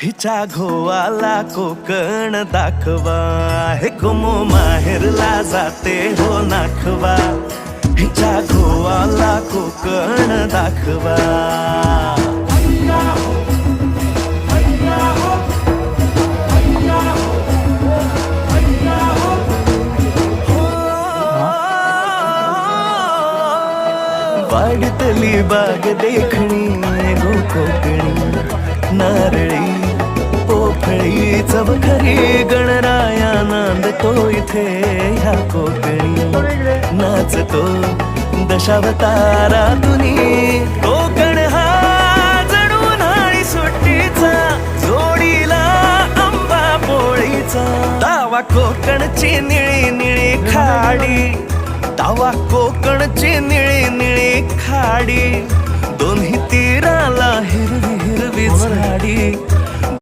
हिच्या घोवाला कोकण दाखवा, हे गोमो माहेरला जाते हो नाखवा. हिच्या घोवाला कोकण दाखवा. वाडीतली बाग देखणी गो कोकणी, नारळी पोफळी चवखरी गणराया नांदतो इथे ह्या कोकणी. नाचतो दशावतारातुनी कोकण हा जणू उन्हाळी सुट्टीचा, जोडीला आंबा पोळीचा. दावा कोकणची निळी निळी खाडी, दावा कोकणची निळी निळी खाडी. दोन्ही तीराला हिरवी हिरवी झाडी.